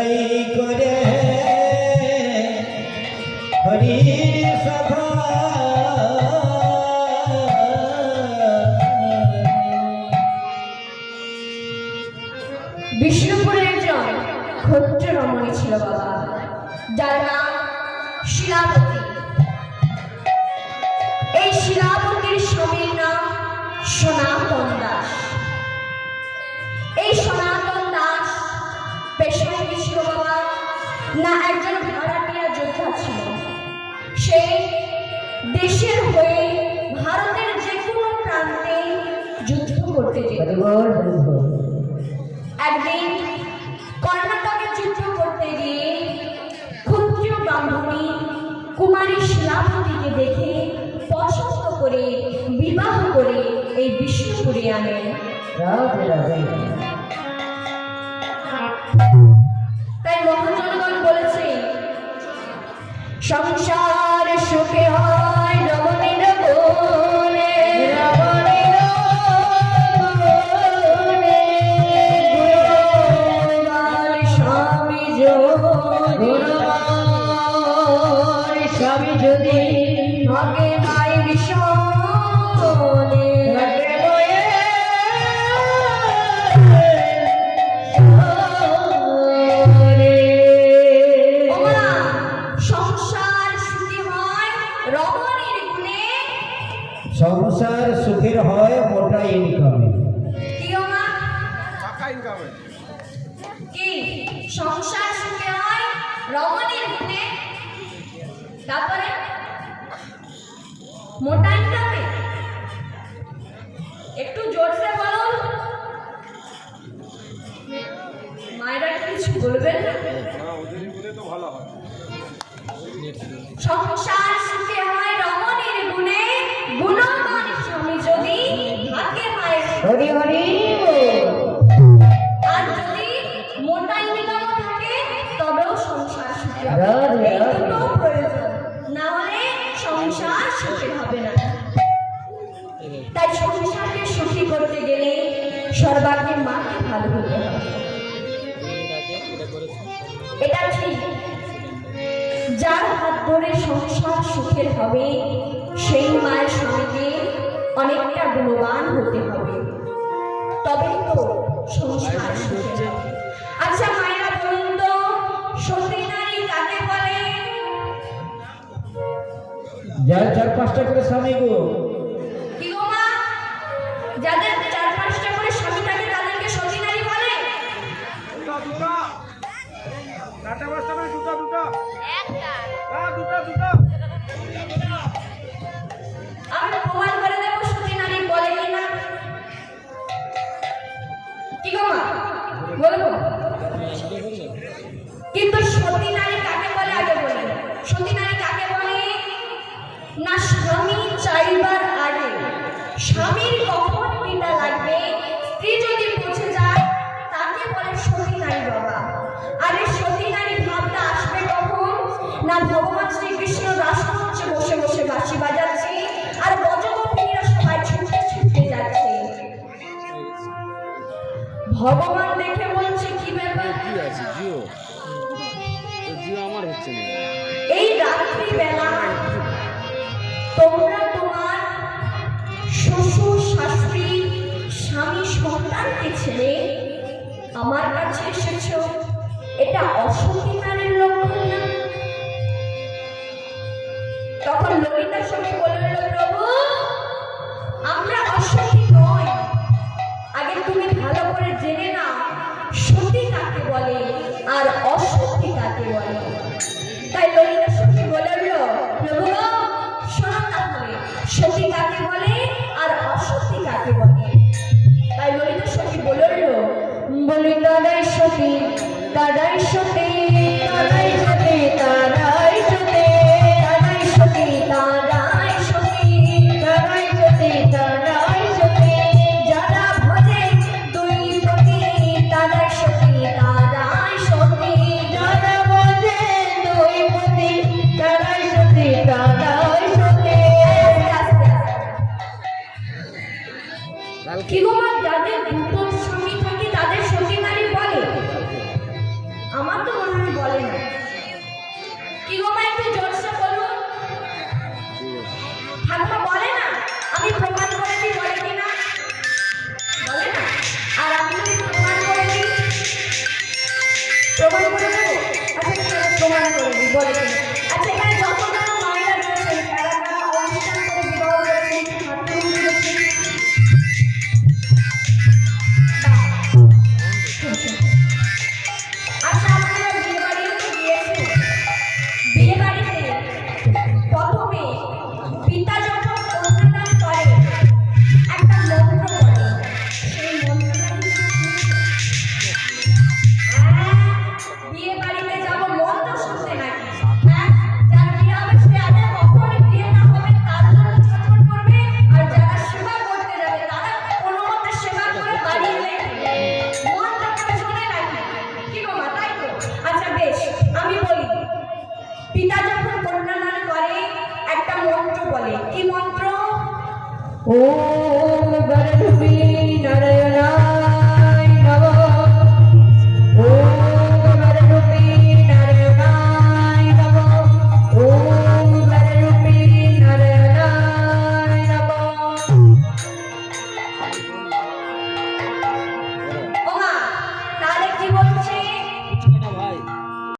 জয় করে হরির সভা বিষ্ণুপুরের একজন ক্ষত্র রমণী ছিল বাবা, যার নাম শিলাবতী। এই শিলাবতীর স্বামীর নাম সনাতন দাস। এই সনাতন দাস পেশায় কি ছিল বাবা? না একজন ভাড়াটিয়া যোদ্ধা ছিল। সে দেশের হয়ে ভারতের যে কোনো প্রান্তে যুদ্ধ করতে যেত। একদিন কর্ণাটকে যুদ্ধ করতে গিয়ে ক্ষত্রিয় ব্রাহ্মণী কুমারী শিলাবতীকে দেখে পছন্দ করে বিবাহ করে এই বিষ্ণুপুরে আনেন। তাই মহাজনগণ বলেছে, সংসার সুখে হয় রমণীর কোলে, স্বামী যদি ভাগে ভাই বিষণে সংসার সুখী হয় রমণীর গুণে। সংসার সুখের হয় মোটা ইনকামে। কি ওমা? কি সংসার সুখে হয় রমণীর গুণে, তারপরে মোটা ইনকামে। একটু জোরসে বলুন, মায়েরা কিছু বলবেন না? সংসার সুখে হয় রমণীর গুণে, গুণবান স্বামী যদি থাকে মায়ের হরি হরি। আর যদি মোটা ইনকাম থাকে তবেও সংসার সুখে হবে। এই দুটো প্রয়োজন, না হলে সংসার সুখে হবে না। তাই সংসারকে সুখী করতে গেলে সর্বাগ্রে মাকে ভালো হতে হবে। এটা ঠিক, যার হাত ধরে সংসার সুখের হবে সেই মায়ের স্বামীকে অনেকটা গুণবান হতে হবে, তবেই তো সংসার সুখের হবে। আচ্ছা মায়েরা বলুন তো, সতী নারী কাকে বলে? যার 4-5টা করে স্বামী গো। কি গো মা? যাদের 4-5টা করে স্বামী থাকে তাদেরকে সতী নারী বলে? আমি প্রমাণ করে দেবো সতী নারী বলে কিনা। কি গো মা বলবো? কিন্তু সতী নারী কাকে বলে আগে বলি। সতী নারী কাকে বলে? না স্বামী চাইবার আগে স্বামীর কখন পিতা লাগবে স্ত্রী যদি বুঝে যায় তাকে বলে সতী নারী বাবা। আর এই সতী নারী ভাবটা আসবে কখন? না ভগবান শ্রীকৃষ্ণ রাসমঞ্চে বসে বসে বাঁশি বাজাচ্ছে আর ব্রজগোপিনীরা সবাই ছুটতে ছুটতে যাচ্ছে। ভগবান দেখে বলছে কি ব্যাপার, এই রাত্রি বেলা তোমরা তোমার শ্বশুর শাশুড়ি স্বামী সন্তানকে ছেড়ে আমার কাছে এসেছো, এটা অসতী নারীর লক্ষণ না? তখন ললিতার সঙ্গে বলল, প্রভু আমরা অসতী নই, আগে তুমি ভালো করে জেনে নাও সতী কাকে বলে আর অসতী কাকে বলে। তাই ললিতার সঙ্গে বলল, প্রভু শোনো তাহলে সতী কাকে বলে আর অসতী কাকে বলে। তাই ললিতার সঙ্গে বলল, বলি তারাই সতী তারাই সতী। কি গো মা একটু জোরসে বলুন। ঠাকুমা বলে না আমি প্রমাণ করে দিই, বলে কি না? বলে না? আর আমি যদি প্রমাণ করে দিই, প্রমাণ করে দেবো। আচ্ছা ঠিক আছে, প্রমাণ করে দিই, বলে কি না? আচ্ছা এখানে যতজন মায়েরা রয়েছেন তারা তারা অনুষ্ঠান করে বিবাহ করেছেন, হাত তুলে দিয়েছেন। আচ্ছা আপনারা বিয়ে বাড়িও তো গিয়েছেন। বিয়ে বাড়িতে প্রথমে পিতা যখন কন্যাদান করে একটা মন্ত্র বলে, সেই মন্ত্রটা কি শুনেছেন? হ্যাঁ, বিয়ে বাড়িতে যাবো মন্ত্র শুনতে নাকি? হ্যাঁ, যার বিয়ে হবে সে আগে কখন বিয়ে না হবে তার জন্য ছটফট করবে, আর যারা সেবা করতে যাবে তারা কোনো মতে সেবা করে বাড়ি এলে মন্ত্র কেউ শোনে নাকি? কি গো মা, তাই তো? আচ্ছা বেশ, আমি বলি। পিতা যখন কন্যাদান করে একটা মন্ত্র বলে, কি মন্ত্র? ওম গণপতি নারায়ণায়